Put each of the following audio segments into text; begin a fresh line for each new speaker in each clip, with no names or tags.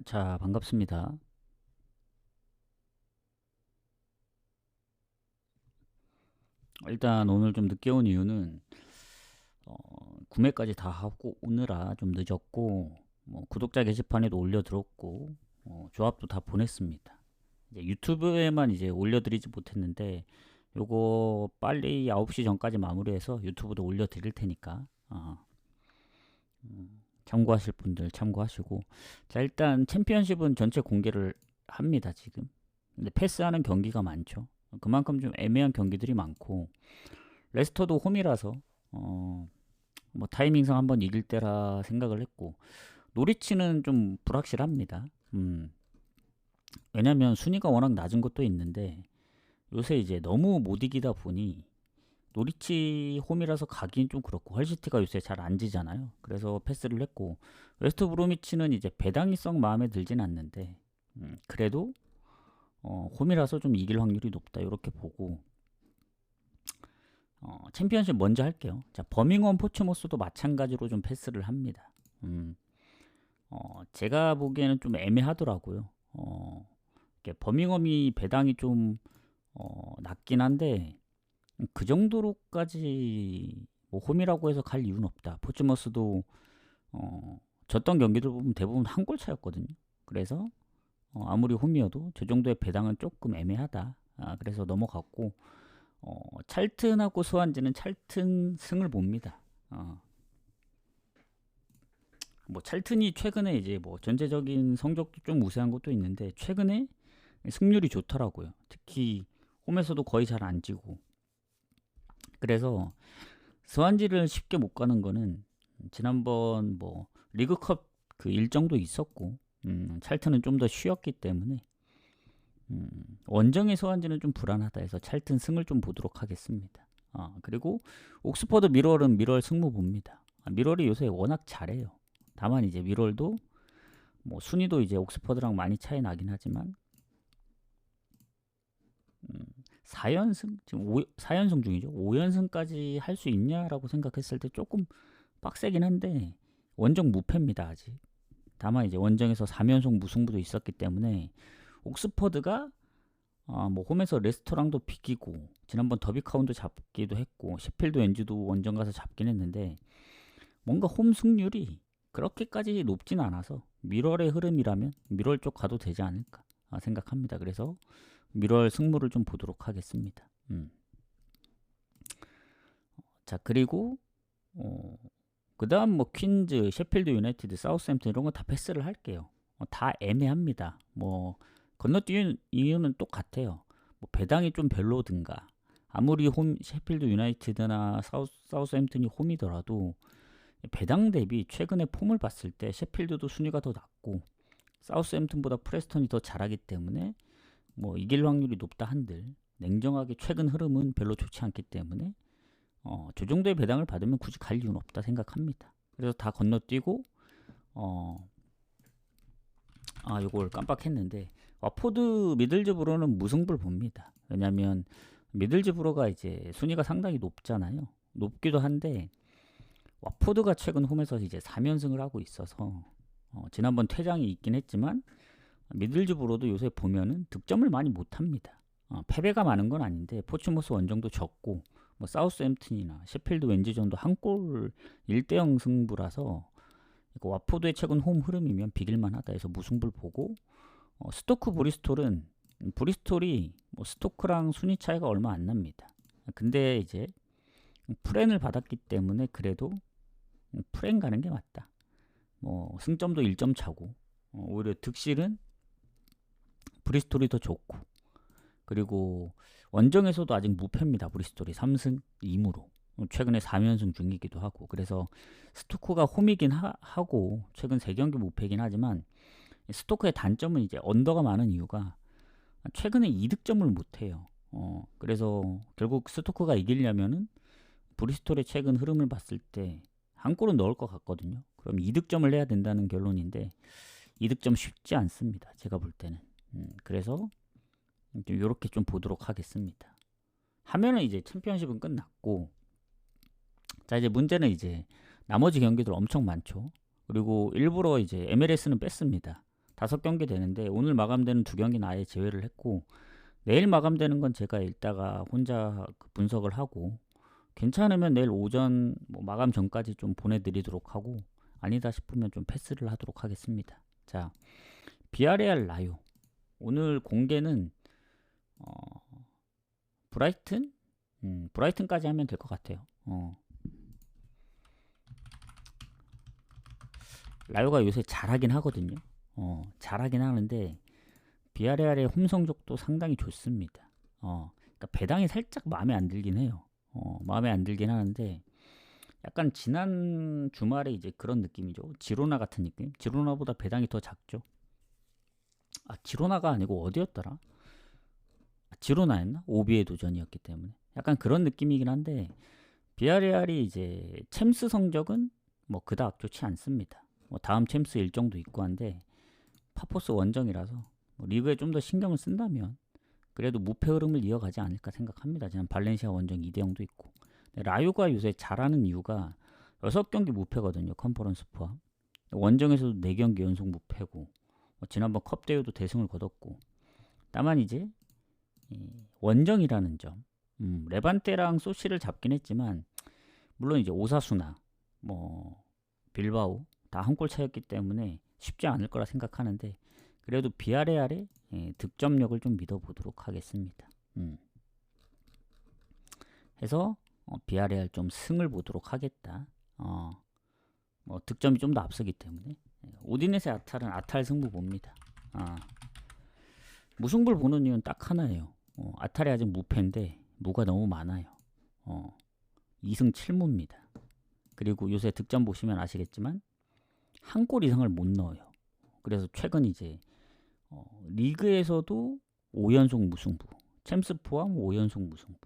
자, 반갑습니다. 일단 오늘 좀 늦게 온 이유는 구매까지 다 하고 오느라 좀 늦었고, 구독자 게시판에도 올려드렸고, 조합도 다 보냈습니다. 이제 유튜브에만 이제 올려드리지 못했는데, 요거 빨리 9시 전까지 마무리해서 유튜브도 올려드릴 테니까 참고하실 분들 참고하시고. 자, 일단 챔피언십은 전체 공개를 합니다 지금. 근데 패스하는 경기가 많죠. 그만큼 좀 애매한 경기들이 많고, 레스터도 홈이라서 뭐 타이밍상 한번 이길 때라 생각을 했고, 노리치는 좀 불확실합니다. 왜냐면 순위가 워낙 낮은 것도 있는데, 요새 이제 너무 못 이기다 보니 노리치 홈이라서 가기엔 좀 그렇고, 헐시티가 요새 잘 안 지잖아요. 그래서 패스를 했고, 웨스트 브로미치는 이제 배당이성 마음에 들진 않는데, 그래도 홈이라서 좀 이길 확률이 높다 이렇게 보고, 챔피언십 먼저 할게요. 자, 버밍엄 포츠모스도 마찬가지로 좀 패스를 합니다. 제가 보기에는 좀 애매하더라고요. 이게 버밍엄이 배당이 좀 낮긴 한데, 그 정도로까지 뭐 홈이라고 해서 갈 이유는 없다. 포츠머스도 졌던 경기들 보면 대부분 한 골 차였거든요. 그래서 아무리 홈이어도 저 정도의 배당은 조금 애매하다. 그래서 넘어갔고, 찰튼하고 소환지는 찰튼 승을 봅니다. 뭐 찰튼이 최근에 이제 뭐 전체적인 성적도 좀 우세한 것도 있는데, 최근에 승률이 좋더라고요. 특히 홈에서도 거의 잘 안 지고. 그래서 소환지를 쉽게 못 가는 거는, 지난번 뭐 리그컵 그 일정도 있었고, 찰튼은 좀 더 쉬었기 때문에 원정의 소환지는 좀 불안하다 해서 찰튼 승을 좀 보도록 하겠습니다. 그리고 옥스퍼드 미럴은 미럴 승무 봅니다. 미럴이 요새 워낙 잘해요. 다만 이제 미럴도 뭐 순위도 이제 옥스퍼드랑 많이 차이 나긴 하지만 4연승 지금 4연승 중이죠. 5연승까지 할 수 있냐라고 생각했을 때 조금 빡세긴 한데, 원정 무패입니다 아직. 다만 이제 원정에서 3연속 무승부도 있었기 때문에, 옥스퍼드가 뭐 홈에서 레스토랑도 비기고 지난번 더비카운도 잡기도 했고, 셰필드 웬즈도 원정 가서 잡긴 했는데, 뭔가 홈 승률이 그렇게까지 높진 않아서 미럴의 흐름이라면 미럴 쪽 가도 되지 않을까 생각합니다. 그래서 미럴 승부를 좀 보도록 하겠습니다. 자, 그리고 그 다음 뭐 퀸즈, 셰필드 유나이티드, 사우스햄튼 이런 거 다 패스를 할게요. 다 애매합니다. 뭐 건너뛰는 이유는 똑같아요. 뭐 배당이 좀 별로든가, 아무리 홈 셰필드 유나이티드나 사우스햄튼이 홈이더라도 배당 대비 최근에 폼을 봤을 때 셰필드도 순위가 더 낮고, 사우스햄튼보다 프레스턴이 더 잘하기 때문에 뭐 이길 확률이 높다 한들, 냉정하게 최근 흐름은 별로 좋지 않기 때문에 저 정도의 배당을 받으면 굳이 갈 이유는 없다 생각합니다. 그래서 다 건너뛰고, 요걸 깜빡했는데, 와포드 미들즈브로는 무승부를 봅니다. 왜냐면 미들즈브로가 이제 순위가 상당히 높잖아요. 높기도 한데, 와포드가 최근 홈에서 이제 3연승을 하고 있어서 지난번 퇴장이 있긴 했지만, 미들즈브로도 요새 보면은 득점을 많이 못합니다. 패배가 많은 건 아닌데 포츠모스 원정도 졌고, 뭐 사우스햄튼이나 셰필드 웬즈전도 한 골 1대0 승부라서, 와포드의 최근 홈 흐름이면 비길만하다 해서 무승부를 보고, 스토크 브리스톨은, 브리스톨이 뭐 스토크랑 순위 차이가 얼마 안 납니다. 근데 이제 프렌을 받았기 때문에 그래도 프렌 가는 게 맞다. 뭐 승점도 1점 차고, 오히려 득실은 브리스톨이 더 좋고, 그리고 원정에서도 아직 무패입니다. 브리스톨이 3승 2무로 최근에 4연승 중이기도 하고. 그래서 스토크가 홈이긴 하고 최근 3경기 무패긴 하지만, 스토크의 단점은 이제 언더가 많은 이유가 최근에 이득점을 못해요. 그래서 결국 스토크가 이기려면은 브리스톨의 최근 흐름을 봤을 때 한 골은 넣을 것 같거든요. 그럼 이득점을 해야 된다는 결론인데, 이득점 쉽지 않습니다. 제가 볼 때는. 그래서 이렇게 좀 보도록 하겠습니다. 하면은 이제 챔피언십은 끝났고, 자, 이제 문제는 이제 나머지 경기들 엄청 많죠. 그리고 일부러 이제 MLS는 뺐습니다. 5경기 되는데 오늘 마감되는 2경기는 아예 제외를 했고 내일 마감되는 건 제가 이따가 혼자 그 분석을 하고 괜찮으면 내일 오전 뭐 마감 전까지 좀 보내드리도록 하고 아니다 싶으면 좀 패스를 하도록 하겠습니다. 자, 비아레알 라요. 오늘 공개는 브라이튼? 브라이튼까지 하면 될 것 같아요. 라요가 요새 잘하긴 하거든요. 잘하긴 하는데 비아레알의 홈 성적도 상당히 좋습니다. 그러니까 배당이 살짝 마음에 안 들긴 해요. 마음에 안 들긴 하는데 약간 지난 주말에 이제 그런 느낌이죠. 지로나 같은 느낌? 지로나보다 배당이 더 작죠. 지로나가 아니고 어디였더라? 지로나였나? 오비의 도전이었기 때문에 약간 그런 느낌이긴 한데 비아레알이 이제 챔스 성적은 뭐 그닥 좋지 않습니다. 뭐 다음 챔스 일정도 있고 한데 파포스 원정이라서 뭐 리그에 좀 더 신경을 쓴다면 그래도 무패 흐름을 이어가지 않을까 생각합니다. 지난 발렌시아 원정 2대0도 있고 라요가 요새 잘하는 이유가 6경기 무패거든요. 컨퍼런스 포함. 원정에서도 4경기 연속 무패고 지난번 컵 대회도 대승을 거뒀고 다만 이제 원정이라는 점 레반테랑 소시를 잡긴 했지만 물론 이제 오사수나 뭐 빌바오 다 한 골 차였기 때문에 쉽지 않을 거라 생각하는데 그래도 비아레알의 득점력을 좀 믿어보도록 하겠습니다. 해서 비아레알 좀 승을 보도록 하겠다. 뭐 득점이 좀 더 앞서기 때문에 오디네세 아탈은 아탈 승부 봅니다. 무승부를 보는 이유는 딱 하나예요. 아탈이 아직 무패인데 무가 너무 많아요. 2승 7무입니다. 그리고 요새 득점 보시면 아시겠지만 한 골 이상을 못 넣어요. 그래서 최근 이제 리그에서도 5연속 무승부, 챔스 포함 5연속 무승부.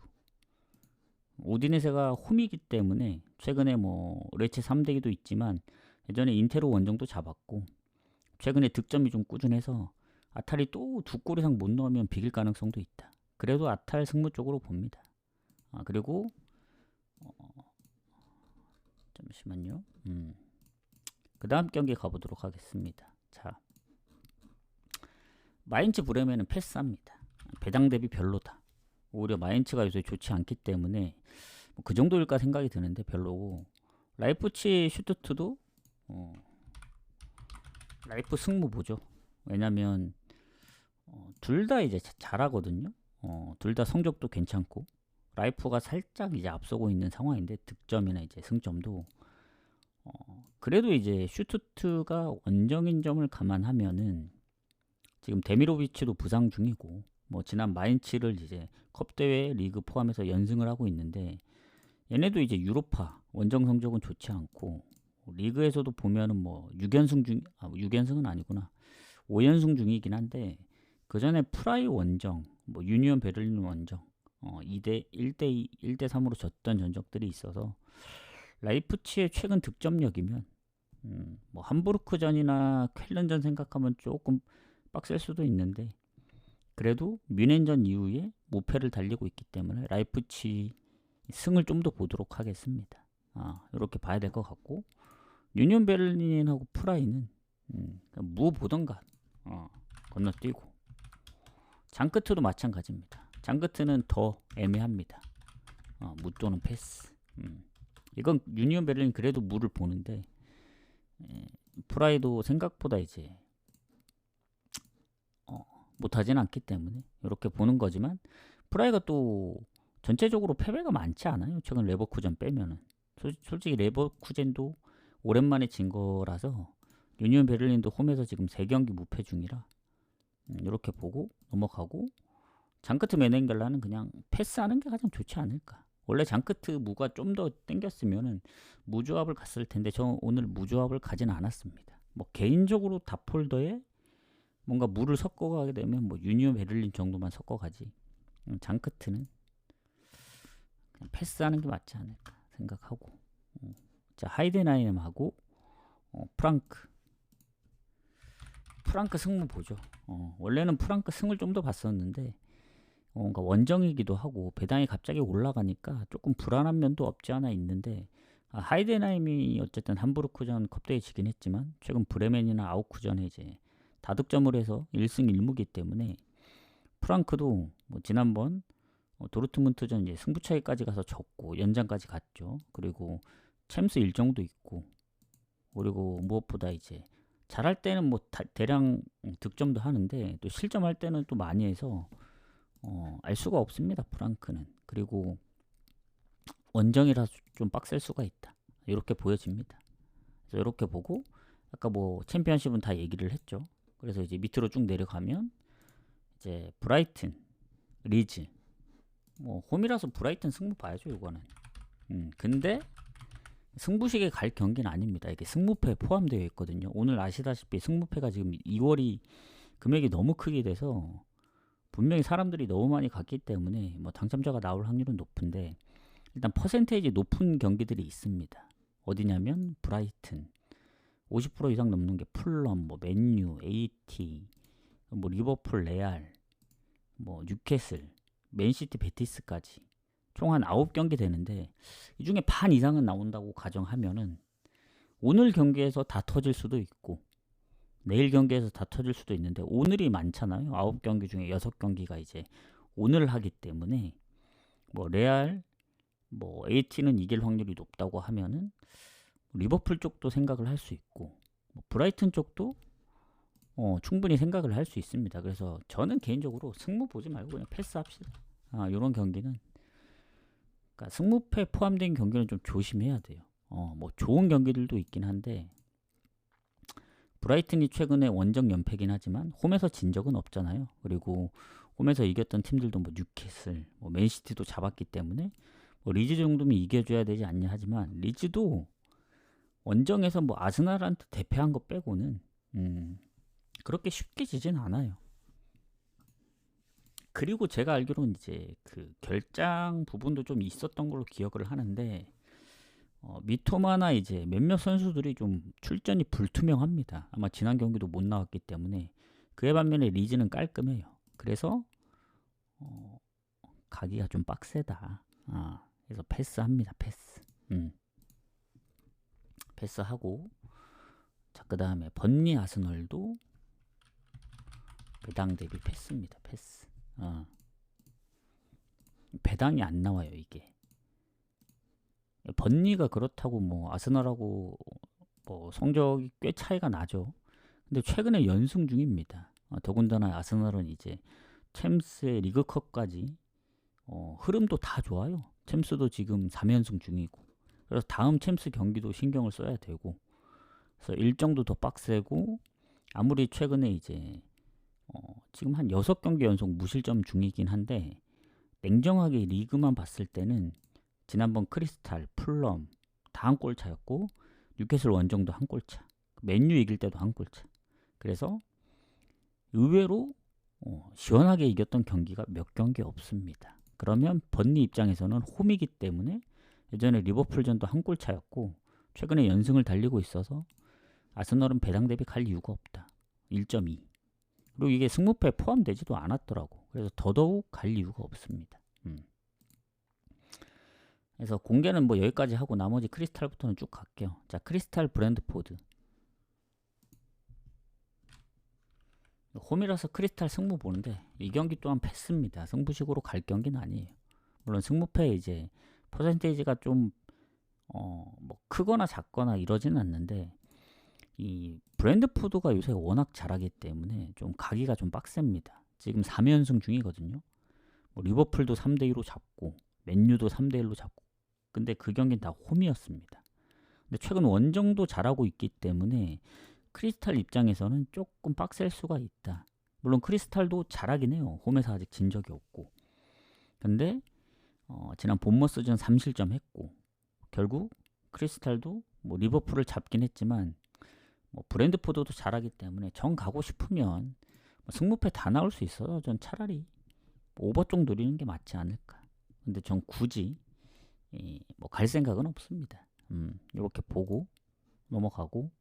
오디네세가 홈이기 때문에 최근에 뭐 레체 3대기도 있지만 예전에 인테로 원정도 잡았고 최근에 득점이 좀 꾸준해서 아탈이 또 2골 이상 못 넣으면 비길 가능성도 있다. 그래도 아탈 승부 쪽으로 봅니다. 그리고 잠시만요. 그 다음 경기 가보도록 하겠습니다. 자, 마인츠 브레멘은 패스합니다. 배당 대비 별로다. 오히려 마인츠가 요새 좋지 않기 때문에 뭐그 정도일까 생각이 드는데 별로고 라이프치 슈투트도 라이프 승부 보죠. 왜냐면 둘 다 이제 잘하거든요. 둘 다 성적도 괜찮고 라이프가 살짝 이제 앞서고 있는 상황인데 득점이나 이제 승점도 그래도 이제 슈투트가 원정인 점을 감안하면은 지금 데미로비치도 부상 중이고 뭐 지난 마인츠를 이제 컵 대회 리그 포함해서 연승을 하고 있는데 얘네도 이제 유로파 원정 성적은 좋지 않고 리그에서도 보면은 뭐 6연승 중 6연승은 아니구나. 5연승 중이긴 한데 그 전에 프라이 원정, 뭐 유니온 베를린 원정 2대 1대2, 1대3으로 졌던 전적들이 있어서 라이프치의 최근 득점력이면 뭐 함부르크전이나 쾰른전 생각하면 조금 빡셀 수도 있는데 그래도 뮌헨전 이후에 무패를 달리고 있기 때문에 라이프치 승을 좀 더 보도록 하겠습니다. 이렇게 봐야 될 것 같고 유니온 베를린하고 프라이는 무 보던가 건너뛰고 장크트도 마찬가지입니다. 장크트는 더 애매합니다. 무 또는 패스. 이건 유니온 베를린 그래도 무를 보는데 프라이도 생각보다 이제 못하진 않기 때문에 이렇게 보는 거지만 프라이가 또 전체적으로 패배가 많지 않아요. 최근 레버쿠젠 빼면은 솔직히 레버쿠젠도 오랜만에 진 거라서 유니온 베를린도 홈에서 지금 3경기 무패 중이라 이렇게 보고 넘어가고 장크트 메넨겔라는 그냥 패스하는 게 가장 좋지 않을까. 원래 장크트 무가 좀 더 땡겼으면은 무조합을 갔을 텐데 저 오늘 무조합을 가진 않았습니다. 뭐 개인적으로 다폴더에 뭔가 무를 섞어가게 되면 뭐 유니온 베를린 정도만 섞어가지 장크트는 그냥 패스하는 게 맞지 않을까 생각하고 자 하이덴하임하고 프랑크 승부 보죠. 원래는 프랑크 승을 좀 더 봤었는데 그러니까 원정이기도 하고 배당이 갑자기 올라가니까 조금 불안한 면도 없지 않아 있는데 하이덴하임이 어쨌든 함부르크전 컵대회 지긴 했지만 최근 브레멘이나 아우크전에 이제 다득점을 해서 1승 1무기 때문에 프랑크도 뭐 지난번 도르트문트전 이제 승부차기까지 가서 졌고 연장까지 갔죠. 그리고 챔스 일정도 있고, 그리고 무엇보다 이제 잘할 때는 뭐 대량 득점도 하는데 또 실점할 때는 또 많이 해서 알 수가 없습니다, 프랑크는. 그리고 원정이라서 좀 빡셀 수가 있다, 이렇게 보여집니다. 그래서 이렇게 보고 아까 뭐 챔피언십은 다 얘기를 했죠. 그래서 이제 밑으로 쭉 내려가면 이제 브라이튼, 리즈, 뭐 홈이라서 브라이튼 승부 봐야죠, 이거는. 근데 승부식에 갈 경기는 아닙니다. 이게 승무패 포함되어 있거든요. 오늘 아시다시피 승무패가 지금 2월이 금액이 너무 크게 돼서 분명히 사람들이 너무 많이 갔기 때문에 뭐 당첨자가 나올 확률은 높은데, 일단 퍼센테이지 높은 경기들이 있습니다. 어디냐면 브라이튼 50% 이상 넘는 게 풀럼, 뭐 맨유, AT, 뭐 리버풀, 레알, 뭐 뉴캐슬, 맨시티, 베티스까지 총 한 9경기 되는데, 이 중에 반 이상은 나온다고 가정하면은 오늘 경기에서 다 터질 수도 있고 내일 경기에서 다 터질 수도 있는데, 오늘이 많잖아요. 9경기 중에 6경기가 이제 오늘 하기 때문에 뭐 레알, 뭐 AT는 이길 확률이 높다고 하면은 리버풀 쪽도 생각을 할 수 있고, 뭐 브라이튼 쪽도 충분히 생각을 할 수 있습니다. 그래서 저는 개인적으로 승무 보지 말고 그냥 패스합시다. 이런 경기는, 그러니까 승무패 포함된 경기는 좀 조심해야 돼요. 뭐 좋은 경기들도 있긴 한데, 브라이튼이 최근에 원정 연패긴 하지만 홈에서 진 적은 없잖아요. 그리고 홈에서 이겼던 팀들도 뭐 뉴캐슬, 뭐 맨시티도 잡았기 때문에 뭐 리즈 정도면 이겨줘야 되지 않냐 하지만, 리즈도 원정에서 뭐 아스날한테 대패한 거 빼고는 그렇게 쉽게 지진 않아요. 그리고 제가 알기로는 이제 그 결장 부분도 좀 있었던 걸로 기억을 하는데, 미토마나 이제 몇몇 선수들이 좀 출전이 불투명합니다. 아마 지난 경기도 못 나왔기 때문에. 그에 반면에 리즈는 깔끔해요. 그래서 가기가 좀 빡세다. 그래서 패스합니다. 패스. 패스하고, 자, 그 다음에 번니 아스널도 배당 대비 패스입니다. 패스. 배당이 안 나와요, 이게. 번니가 그렇다고 뭐 아스널하고 뭐 성적이 꽤 차이가 나죠. 근데 최근에 연승 중입니다. 더군다나 아스널은 이제 챔스의 리그컵까지 흐름도 다 좋아요. 챔스도 지금 3연승 중이고, 그래서 다음 챔스 경기도 신경을 써야 되고, 그래서 일정도 더 빡세고, 아무리 최근에 이제 지금 한 6경기 연속 무실점 중이긴 한데, 냉정하게 리그만 봤을 때는 지난번 크리스탈, 풀럼 다 한 골 차였고, 뉴캐슬 원정도 한 골 차, 맨유 이길 때도 한 골 차. 그래서 의외로 시원하게 이겼던 경기가 몇 경기 없습니다. 그러면 번니 입장에서는 홈이기 때문에, 예전에 리버풀전도 한 골 차였고 최근에 연승을 달리고 있어서 아스널은 배당 대비 갈 이유가 없다. 1.2. 그리고 이게 승무패에 포함되지도 않았더라고. 그래서 더더욱 갈 이유가 없습니다. 그래서 공개는 뭐 여기까지 하고 나머지 크리스탈부터는 쭉 갈게요. 자, 크리스탈 브랜드포드. 홈이라서 크리스탈 승부 보는데 이 경기 또한 패스입니다. 승부식으로 갈 경기는 아니에요. 물론 승무패 이제 퍼센테이지가 좀 뭐 크거나 작거나 이러지는 않는데, 이 브랜드포드가 요새 워낙 잘하기 때문에 좀 가기가 좀 빡셉니다. 지금 3연승 중이거든요. 뭐 리버풀도 3대2로 잡고 맨유도 3대1로 잡고, 근데 그 경기는 다 홈이었습니다. 근데 최근 원정도 잘하고 있기 때문에 크리스탈 입장에서는 조금 빡셀 수가 있다. 물론 크리스탈도 잘하긴 해요. 홈에서 아직 진 적이 없고. 근데 지난 본머스전 3실점 했고, 결국 크리스탈도 뭐 리버풀을 잡긴 했지만 뭐 브랜드포드도 잘하기 때문에 정 가고 싶으면 뭐 승무패 다 나올 수 있어요. 전 차라리 뭐 오버 쪽 노리는 게 맞지 않을까. 근데 전 굳이 뭐 갈 생각은 없습니다. 이렇게 보고 넘어가고,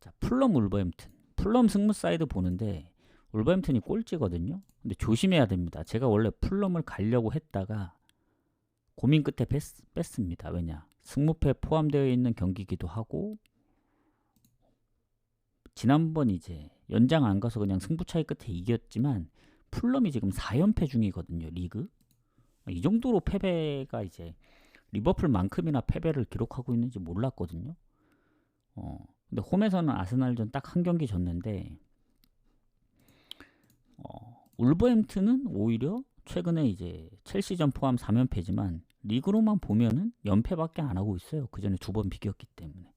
자, 풀럼 울버햄튼. 풀럼 승무 사이드 보는데 울버햄튼이 꼴찌거든요. 근데 조심해야 됩니다. 제가 원래 풀럼을 가려고 했다가 고민 끝에 뺐습니다. 왜냐? 승무패 포함되어 있는 경기이기도 하고, 지난번 이제 연장 안 가서 그냥 승부 차이 끝에 이겼지만 풀럼이 지금 4연패 중이거든요, 리그. 이 정도로 패배가 이제 리버풀만큼이나 패배를 기록하고 있는지 몰랐거든요. 근데 홈에서는 아스날전 딱 한 경기 졌는데 울버햄튼은 오히려 최근에 이제 첼시전 포함 3연패지만 리그로만 보면은 연패밖에 안 하고 있어요. 그 전에 2번 비겼기 때문에.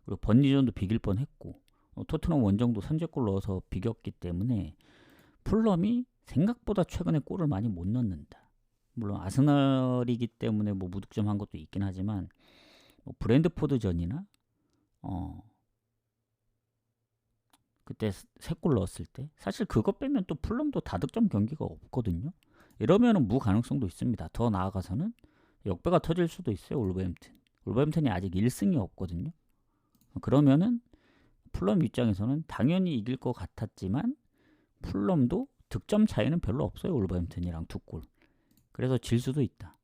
그리고 번리전도 비길 뻔했고 토트넘 원정도 선제골 넣어서 비겼기 때문에 풀럼이 생각보다 최근에 골을 많이 못 넣는다. 물론 아스날이기 때문에 뭐 무득점 한 것도 있긴 하지만 뭐 브랜드포드전이나 그때 3골 넣었을 때 사실 그것 빼면 또 풀럼도 다득점 경기가 없거든요. 이러면은 무 가능성도 있습니다. 더 나아가서는 역배가 터질 수도 있어요. 울버햄튼. 울버햄튼이 아직 1승이 없거든요. 그러면은 풀럼 입장에서는 당연히 이길 것 같았지만 풀럼도 득점 차이는 별로 없어요. 울버햄튼이랑 2골. 그래서 질 수도 있다.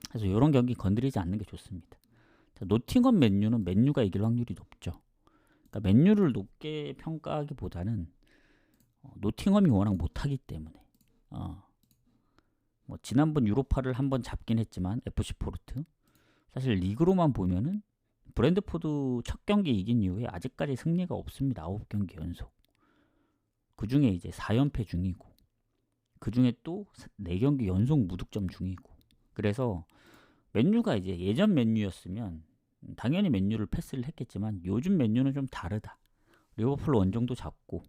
그래서 이런 경기 건드리지 않는 게 좋습니다. 자, 노팅엄 맨유는 맨유가 이길 확률이 높죠. 그러니까 맨유를 높게 평가하기보다는 노팅엄이 워낙 못하기 때문에 뭐 지난번 유로파를 한번 잡긴 했지만 FC 포르트 사실 리그로만 보면은 브랜드포드 첫 경기 이긴 이후에 아직까지 승리가 없습니다. 9경기 연속. 그 중에 이제 4연패 중이고 그 중에 또 4경기 연속 무득점 중이고 그래서 맨유가 이제 예전 맨유였으면 당연히 맨유를 패스를 했겠지만 요즘 맨유는 좀 다르다. 리버풀 원정도 잡고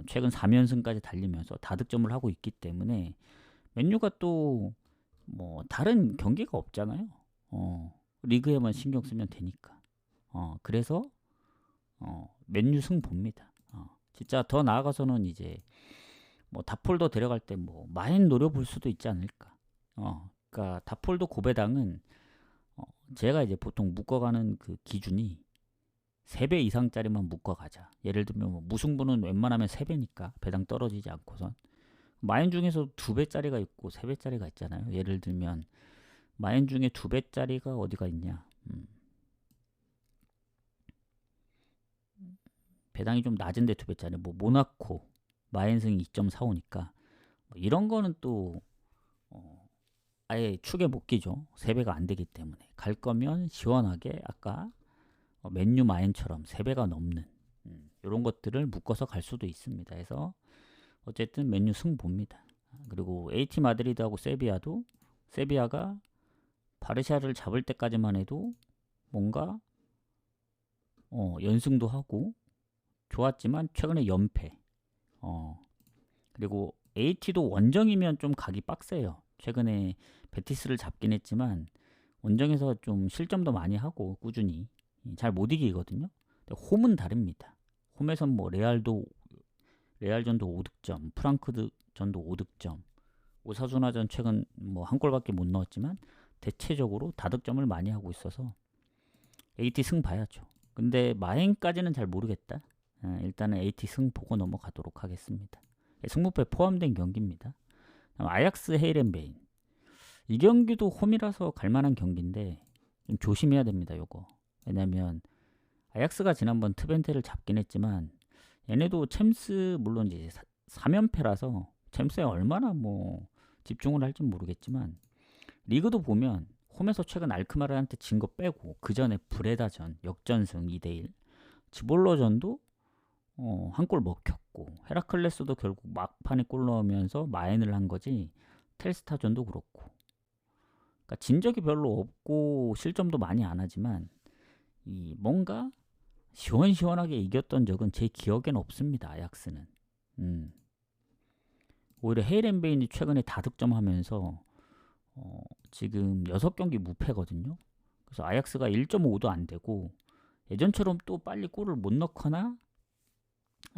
최근 3연승까지 달리면서 다득점을 하고 있기 때문에 맨유가 또 뭐 다른 경기가 없잖아요. 리그에만 신경 쓰면 되니까. 그래서 맨유 승 봅니다. 진짜 더 나아가서는 이제 뭐 다폴더 데려갈 때 뭐 마인 노려볼 수도 있지 않을까. 그러니까 다폴더 고배당은 제가 이제 보통 묶어가는 그 기준이 3배 이상짜리만 묶어가자. 예를 들면 뭐 무승부는 웬만하면 3배니까 배당 떨어지지 않고선 마인 중에서 2배짜리가 있고 3배짜리가 있잖아요. 예를 들면 마인 중에 2배짜리가 어디가 있냐. 배당이 좀 낮은데 2배짜리 뭐 모나코 마인승이 2.45니까 뭐 이런 거는 또 아예 축에 못 끼죠. 3배가 안 되기 때문에 갈 거면 시원하게 아까 맨유 마인처럼 3배가 넘는 이런 것들을 묶어서 갈 수도 있습니다. 그래서 어쨌든 맨유 승 봅니다. 그리고 AT 마드리드하고 세비야가 바르샤를 잡을 때까지만 해도 뭔가 연승도 하고 좋았지만 최근에 연패. 그리고 AT도 원정이면 좀 가기 빡세요. 최근에 베티스를 잡긴 했지만 원정에서 좀 실점도 많이 하고 꾸준히 잘 못 이기거든요. 홈은 다릅니다. 홈에선 뭐 레알전도 5득점, 프랑크전도 5득점, 오사수나전 최근 뭐 한 골밖에 못 넣었지만 대체적으로 다득점을 많이 하고 있어서 AT 승 봐야죠. 근데 마행까지는 잘 모르겠다. 일단은 AT 승 보고 넘어가도록 하겠습니다. 승무패 포함된 경기입니다. 아약스 헤이렌베인 이 경기도 홈이라서 갈만한 경기인데 좀 조심해야 됩니다. 요거 왜냐면 아약스가 지난번 트벤테를 잡긴 했지만 얘네도 챔스 물론 이제 3연패라서 챔스에 얼마나 뭐 집중을 할지 모르겠지만 리그도 보면 홈에서 최근 알크마르한테 진 거 빼고 그 전에 브레다전 역전승 2대1 지볼로전도 한 골 먹혔고 헤라클레스도 결국 막판에 골 넣으면서 마인을 한 거지 텔스타전도 그렇고 그러니까 진 적이 별로 없고 실점도 많이 안 하지만 이 뭔가 시원시원하게 이겼던 적은 제 기억엔 없습니다. 아약스는 오히려 헤이렌베인이 최근에 다득점하면서 지금 6경기 무패거든요. 그래서 아약스가 1.5도 안 되고 예전처럼 또 빨리 골을 못 넣거나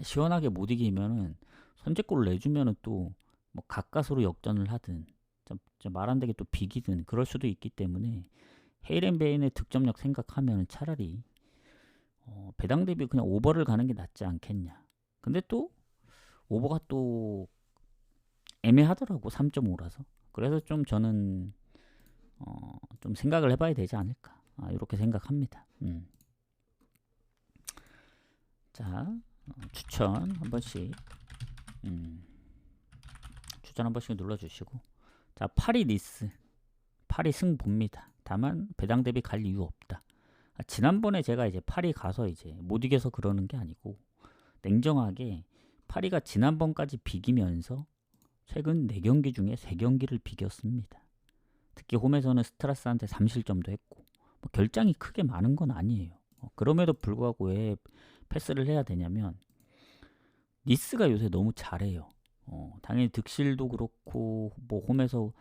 시원하게 못 이기면은 선제골을 내주면은 또 뭐 가까스로 역전을 하든 말 안 되게 또 비기든 그럴 수도 있기 때문에 헤이렌베인의 득점력 생각하면 차라리 배당 대비 그냥 오버를 가는 게 낫지 않겠냐. 근데 또 오버가 또 애매하더라고 3.5라서. 그래서 좀 저는 좀 생각을 해봐야 되지 않을까 이렇게 생각합니다. 자, 추천 한 번씩 추천 한 번씩 눌러주시고, 자, 파리 니스, 파리 승부입니다. 다만 배당 대비 갈 이유 없다. 지난번에 제가 이제 파리 가서 이제 못 이겨서 그러는 게 아니고, 냉정하게 파리가 지난번까지 비기면서 최근 4경기 중에 3경기를 비겼습니다. 특히 홈에서는 스트라스한테 3실점도 했고, 뭐 결장이 크게 많은 건 아니에요. 그럼에도 불구하고 왜 패스를 해야 되냐면, 니스가 요새 너무 잘해요. 당연히 득실도 그렇고, 뭐 홈에서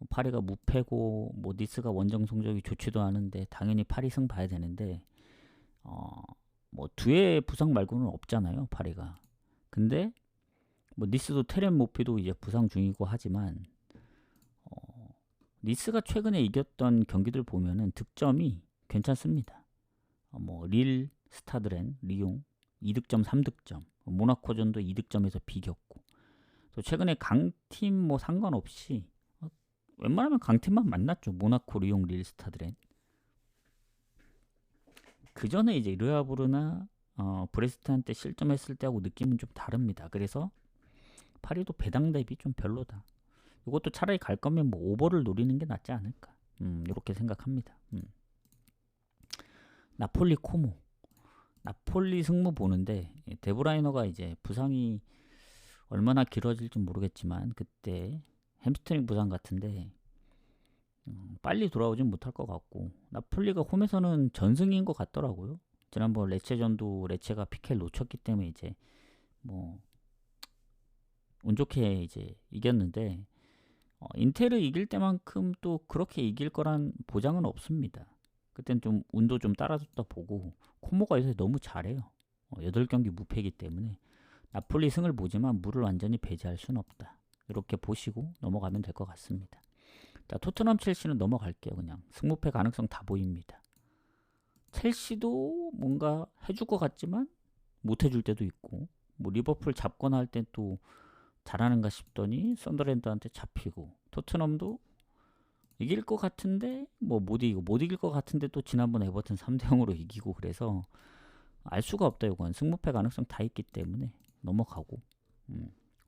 파리가 무패고, 뭐 니스가 원정 성적이 좋지도 않은데 당연히 파리 승 봐야 되는데, 뭐 두의 부상 말고는 없잖아요, 파리가. 근데 뭐 니스도 테렌 모피도 이제 부상 중이고 하지만, 니스가 최근에 이겼던 경기들 보면은 득점이 괜찮습니다. 뭐 릴, 스타드렌, 리옹 2득점, 3득점, 모나코전도 2득점에서 비겼고, 또 최근에 강팀 뭐 상관없이 웬만하면 강팀만 만났죠. 모나코, 리옹, 릴, 스타드렌. 그 전에 이제 르아부르나 브레스트한테 실점했을 때하고 느낌은 좀 다릅니다. 그래서 파리도 배당 대비 좀 별로다. 이것도 차라리 갈 거면 뭐 오버를 노리는 게 낫지 않을까. 이렇게 생각합니다. 나폴리 코모. 나폴리 승무 보는데, 데브라이너가 이제 부상이 얼마나 길어질지 모르겠지만 그때 햄스트링 부상 같은데 빨리 돌아오진 못할 것 같고, 나폴리가 홈에서는 전승인 것 같더라고요. 지난번 레체전도 레체가 피케를 놓쳤기 때문에 이제 뭐 운 좋게 이제 이겼는데, 인테를 이길 때만큼 또 그렇게 이길 거란 보장은 없습니다. 그땐 좀 운도 좀 따라줬다 보고, 코모가 요새 너무 잘해요. 8경기 무패이기 때문에 나폴리 승을 보지만 물을 완전히 배제할 수는 없다. 이렇게 보시고 넘어가면 될 것 같습니다. 자, 토트넘 첼시는 넘어갈게요. 그냥 승무패 가능성 다 보입니다. 첼시도 뭔가 해줄 것 같지만 못 해줄 때도 있고, 뭐 리버풀 잡거나 할 땐 또 잘하는가 싶더니 썬더랜드한테 잡히고, 토트넘도 이길 것 같은데 뭐 못 이길 것 같은데 또 지난번 에버튼 3대0으로 이기고, 그래서 알 수가 없다. 이건 승무패 가능성 다 있기 때문에 넘어가고,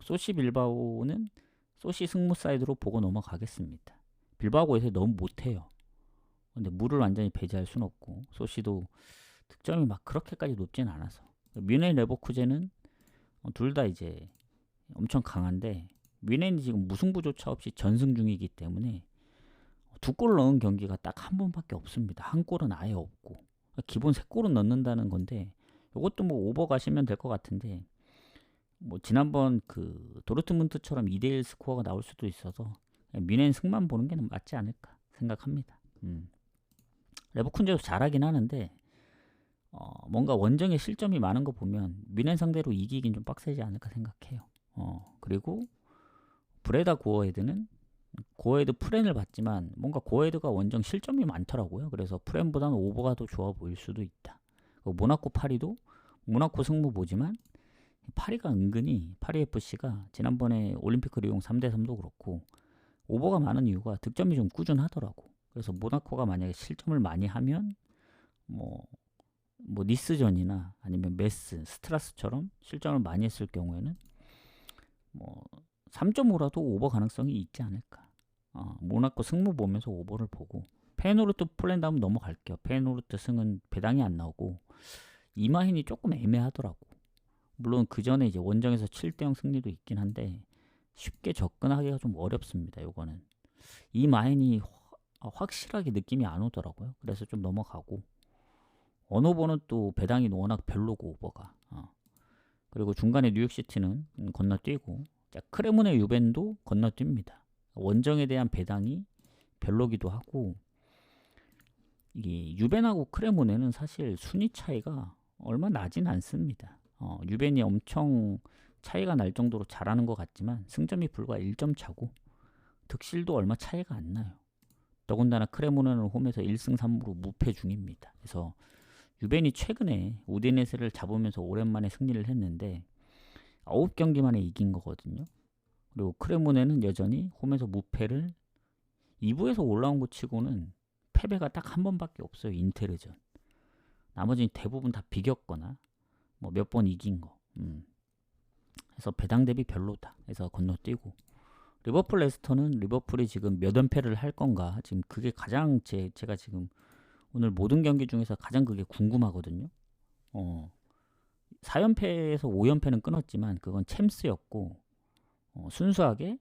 소시 빌바오는 소시 승무 사이드로 보고 넘어가겠습니다. 빌바오가 요새 너무 못해요. 근데 물을 완전히 배제할 수는 없고, 소시도 득점이 막 그렇게까지 높진 않아서. 뮌헨 레버쿠젠은 둘 다 이제 엄청 강한데, 뮌헨이 지금 무승부조차 없이 전승 중이기 때문에 2골 넣은 경기가 딱 한 번밖에 없습니다. 한 골은 아예 없고, 기본 3골은 넣는다는 건데, 이것도 뭐 오버 가시면 될 것 같은데, 뭐 지난번 그 도르트문트처럼 2대1 스코어가 나올 수도 있어서 뮌헨 승만 보는 게 맞지 않을까 생각합니다. 레버쿤제도 잘하긴 하는데, 뭔가 원정에 실점이 많은 거 보면 뮌헨 상대로 이기긴 좀 빡세지 않을까 생각해요. 그리고 브레다 고어헤드는 고어헤드 프렌을 봤지만 뭔가 고어헤드가 원정 실점이 많더라고요. 그래서 프렌보다는 오버가 더 좋아 보일 수도 있다. 모나코 파리도 모나코 승무 보지만, 파리가 은근히 파리 FC가 지난번에 올림피크 리옹 3대3도 그렇고 오버가 많은 이유가 득점이 좀 꾸준하더라고. 그래서 모나코가 만약에 실점을 많이 하면 뭐 니스전이나 아니면 메스, 스트라스처럼 실점을 많이 했을 경우에는 뭐 3.5라도 오버 가능성이 있지 않을까. 모나코 승무 보면서 오버를 보고, 페노르트 플랜 다음 넘어갈게요. 페노르트 승은 배당이 안 나오고 이마힌이 조금 애매하더라고. 물론 그 전에 이제 원정에서 7대0 승리도 있긴 한데 쉽게 접근하기가 좀 어렵습니다. 요거는 이마힌이 확실하게 느낌이 안 오더라고요. 그래서 좀 넘어가고, 언오버는 또 배당이 워낙 별로고 오버가. 그리고 중간에 뉴욕시티는 건너뛰고, 자, 크레모네 유벤도 건너뜁니다. 원정에 대한 배당이 별로기도 하고, 이게 유벤하고 크레모네는 사실 순위 차이가 얼마 나진 않습니다. 유벤이 엄청 차이가 날 정도로 잘하는 것 같지만 승점이 불과 1점 차고 득실도 얼마 차이가 안 나요. 더군다나 크레모네는 홈에서 1승 3무로 무패 중입니다. 그래서 유벤이 최근에 우디네세를 잡으면서 오랜만에 승리를 했는데 9경기 만에 이긴 거거든요. 그리고 크레모네는 여전히 홈에서 무패를 2부에서 올라온 것 치고는 패배가 딱 한 번밖에 없어요. 인테르전. 나머지는 대부분 다 비겼거나 뭐 몇 번 이긴 거. 그래서 배당 대비 별로다. 해서 건너뛰고 리버풀 레스터는 리버풀이 지금 몇 연패를 할 건가? 지금 그게 가장 제가 지금 오늘 모든 경기 중에서 가장 그게 궁금하거든요. 4연패에서 5연패는 끊었지만 그건 챔스였고 순수하게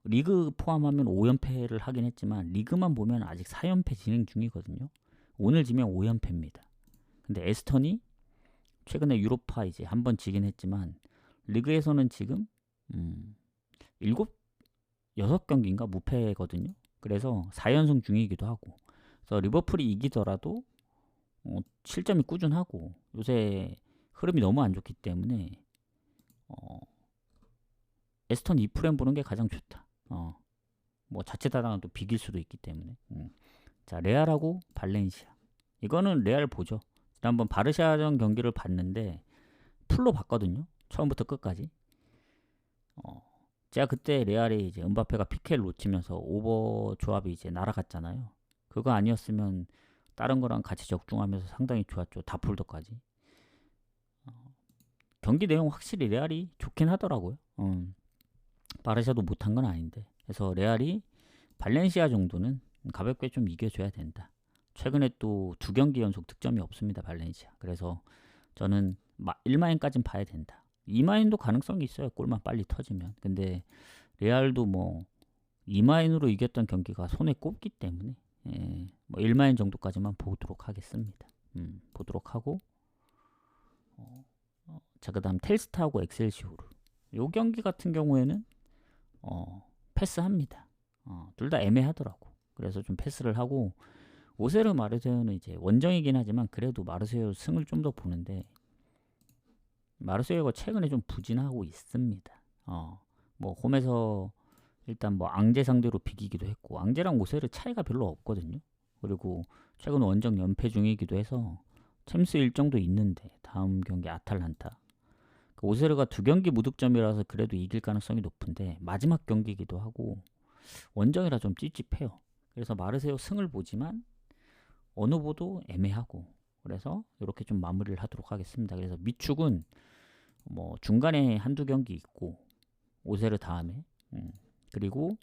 리그 포함하면 5연패를 하긴 했지만 리그만 보면 아직 4연패 진행 중이거든요. 오늘 지면 5연패입니다. 근데 에스턴이 최근에 유로파 이제 한번 지긴 했지만 리그에서는 지금 6경기인가 무패거든요. 그래서 4연승 중이기도 하고. 그래서 리버풀이 이기더라도 실점이 꾸준하고 요새 흐름이 너무 안 좋기 때문에 에스턴 2프렘 보는 게 가장 좋다. 뭐 자칫하다가 또 비길 수도 있기 때문에. 자, 레알하고 발렌시아. 이거는 레알 보죠. 지난번 바르샤전 경기를 봤는데 풀로 봤거든요. 처음부터 끝까지. 제가 그때 레알이 이제 은바페가 PK를 놓치면서 오버 조합이 이제 날아갔잖아요. 그거 아니었으면 다른 거랑 같이 적중하면서 상당히 좋았죠. 다폴더까지. 경기 내용 확실히 레알이 좋긴 하더라고요. 바르샤도 못한 건 아닌데. 그래서 레알이 발렌시아 정도는 가볍게 좀 이겨줘야 된다. 최근에 또 2경기 연속 득점이 없습니다. 발렌시아. 그래서 저는 1마인까지는 봐야 된다. 2마인도 가능성이 있어요. 골만 빨리 터지면. 근데 레알도 뭐 2마인으로 이겼던 경기가 손에 꼽기 때문에 뭐 1마인 정도까지만 보도록 하겠습니다. 보도록 하고 자, 그 다음 텔스타하고 엑셀시오르. 요 경기 같은 경우에는 패스합니다. 둘 다 애매하더라고. 그래서 좀 패스를 하고 오세르 마르세유는 이제 원정이긴 하지만 그래도 마르세유 승을 좀 더 보는데 마르세유가 최근에 좀 부진하고 있습니다. 뭐 홈에서 일단 뭐 앙제 상대로 비기기도 했고 앙제랑 오세르 차이가 별로 없거든요. 그리고 최근 원정 연패 중이기도 해서 챔스 일정도 있는데 다음 경기 아탈란타. 오세르가 2경기 무득점이라서 그래도 이길 가능성이 높은데 마지막 경기이기도 하고 원정이라 좀 찝찝해요. 그래서 마르세유 승을 보지만 어느 보도 애매하고 그래서 이렇게 좀 마무리를 하도록 하겠습니다. 그래서 미축은 뭐 중간에 한두 경기 있고 오세르 다음에 그리고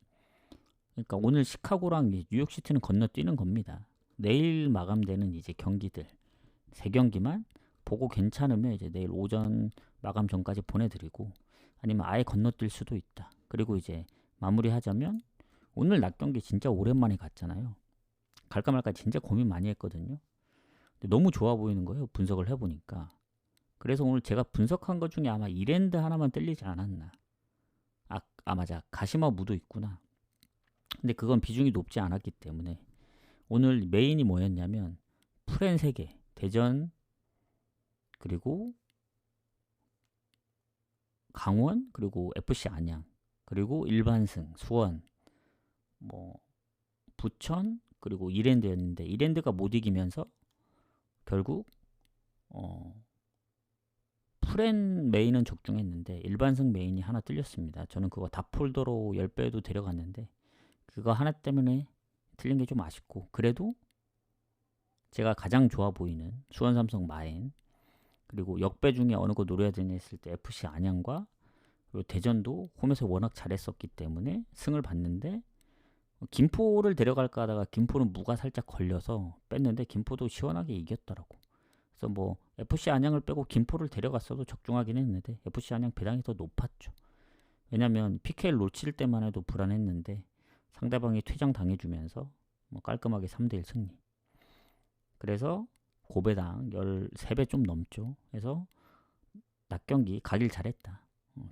그러니까 오늘 시카고랑 뉴욕시티는 건너뛰는 겁니다. 내일 마감되는 이제 경기들 3경기만 보고 괜찮으면 이제 내일 오전 마감 전까지 보내드리고 아니면 아예 건너뛸 수도 있다. 그리고 이제 마무리하자면 오늘 낮 경기 진짜 오랜만에 갔잖아요. 갈까 말까 진짜 고민 많이 했거든요. 근데 너무 좋아 보이는 거예요. 분석을 해보니까. 그래서 오늘 제가 분석한 것 중에 아마 이랜드 하나만 뜰리지 않았나. 맞아. 가시마 무도 있구나. 근데 그건 비중이 높지 않았기 때문에 오늘 메인이 뭐였냐면 프렌 3개, 대전, 그리고 강원, 그리고 FC 안양, 그리고 일반승, 수원, 뭐 부천, 그리고 이랜드였는데 이랜드가 못 이기면서 결국 프렌 메인은 적중했는데 일반승 메인이 하나 뚫렸습니다. 저는 그거 다 폴더로 10배도 데려갔는데 그거 하나 때문에 틀린 게 좀 아쉽고 그래도 제가 가장 좋아 보이는 수원 삼성 마엔 그리고 역배 중에 어느 거 노려야 되냐 했을 때 FC 안양과 그리고 대전도 홈에서 워낙 잘했었기 때문에 승을 봤는데 김포를 데려갈까 하다가 김포는 무가 살짝 걸려서 뺐는데 김포도 시원하게 이겼더라고. 그래서 뭐 FC 안양을 빼고 김포를 데려갔어도 적중하긴 했는데 FC 안양 배당이 더 높았죠. 왜냐면 PK를 놓칠 때만 해도 불안했는데 상대방이 퇴장 당해주면서 뭐 깔끔하게 3대1 승리. 그래서 고배당 13배 좀 넘죠. 그래서 낮 경기 가길 잘했다.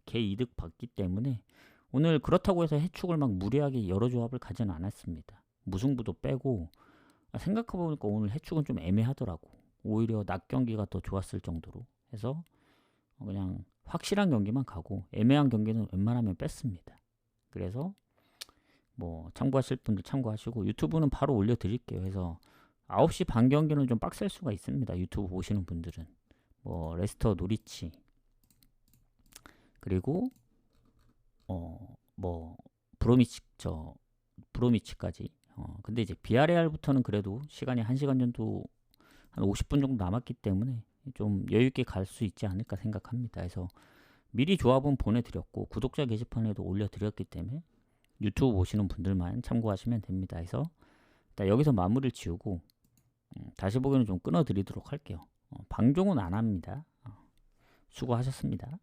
개 이득 받기 때문에 오늘 그렇다고 해서 해축을 막 무리하게 여러 조합을 가지는 않았습니다. 무승부도 빼고 생각해보니까 오늘 해축은 좀 애매하더라고. 오히려 낮 경기가 더 좋았을 정도로 해서 그냥 확실한 경기만 가고 애매한 경기는 웬만하면 뺐습니다. 그래서 뭐 참고하실 분들 참고하시고 유튜브는 바로 올려드릴게요. 그래서 9시 반 경기는 좀 빡셀 수가 있습니다. 유튜브 보시는 분들은 뭐 레스터 노리치 그리고 뭐 브로미치까지 근데 이제 비아레알부터는 그래도 시간이 1시간 정도 한 50분 정도 남았기 때문에 좀 여유 있게 갈 수 있지 않을까 생각합니다. 그래서 미리 조합은 보내드렸고 구독자 게시판에도 올려드렸기 때문에 유튜브 보시는 분들만 참고하시면 됩니다. 그래서 일단 여기서 마무리를 지우고 다시 보기는 좀 끊어드리도록 할게요. 방종은 안 합니다. 수고하셨습니다.